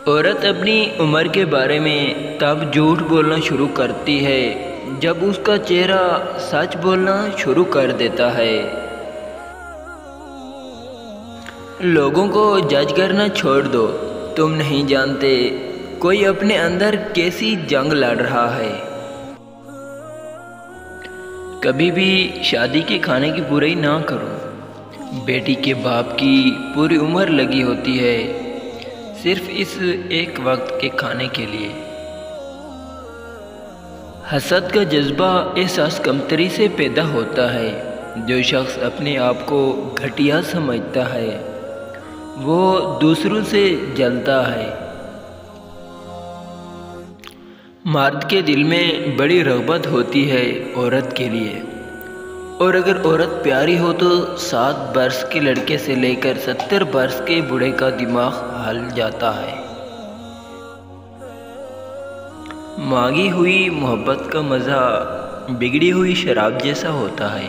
औरत अपनी उम्र के बारे में तब झूठ बोलना शुरू करती है जब उसका चेहरा सच बोलना शुरू कर देता है। लोगों को जज करना छोड़ दो। तुम नहीं जानते कोई अपने अंदर कैसी जंग लड़ रहा है। कभी भी शादी के खाने की बुराई ना करो। बेटी के बाप की पूरी उम्र लगी होती है सिर्फ इस एक वक्त के खाने के लिए। हसद का जज्बा एहसास कमतरी से पैदा होता है। जो शख्स अपने आप को घटिया समझता है वो दूसरों से जलता है। मर्द के दिल में बड़ी रग़बत होती है औरत के लिए, और अगर औरत प्यारी हो तो 7 बरस के लड़के से लेकर 70 बरस के बूढ़े का दिमाग हिल जाता है। मांगी हुई मोहब्बत का मज़ा बिगड़ी हुई शराब जैसा होता है।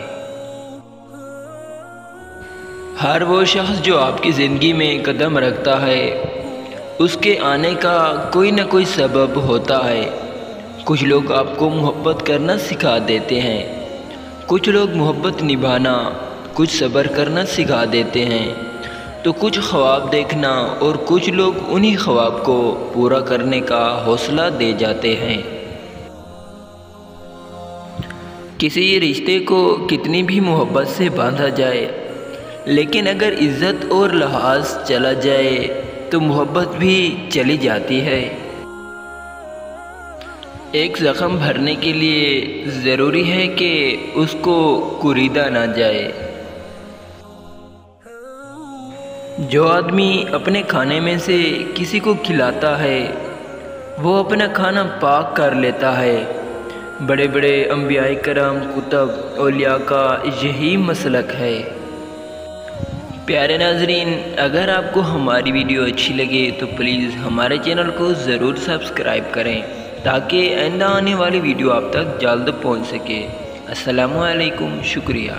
हर वो शख्स जो आपकी ज़िंदगी में कदम रखता है उसके आने का कोई ना कोई सबब होता है। कुछ लोग आपको मोहब्बत करना सिखा देते हैं, कुछ लोग मोहब्बत निभाना, कुछ सब्र करना सिखा देते हैं, तो कुछ ख्वाब देखना, और कुछ लोग उन्हीं ख्वाब को पूरा करने का हौसला दे जाते हैं। किसी रिश्ते को कितनी भी मोहब्बत से बांधा जाए, लेकिन अगर इज़्ज़त और लिहाज चला जाए तो मोहब्बत भी चली जाती है। एक ज़ख़म भरने के लिए ज़रूरी है कि उसको कुरीदा ना जाए। जो आदमी अपने खाने में से किसी को खिलाता है वो अपना खाना पाक कर लेता है। बड़े बड़े अंबियाए करम, कुतुब, औलिया का यही मसलक है। प्यारे नाज़रीन, अगर आपको हमारी वीडियो अच्छी लगे तो प्लीज़ हमारे चैनल को ज़रूर सब्सक्राइब करें ताकि आइंदा आने वाली वीडियो आप तक जल्द पहुंच सके। अस्सलामु अलैकुम, शुक्रिया।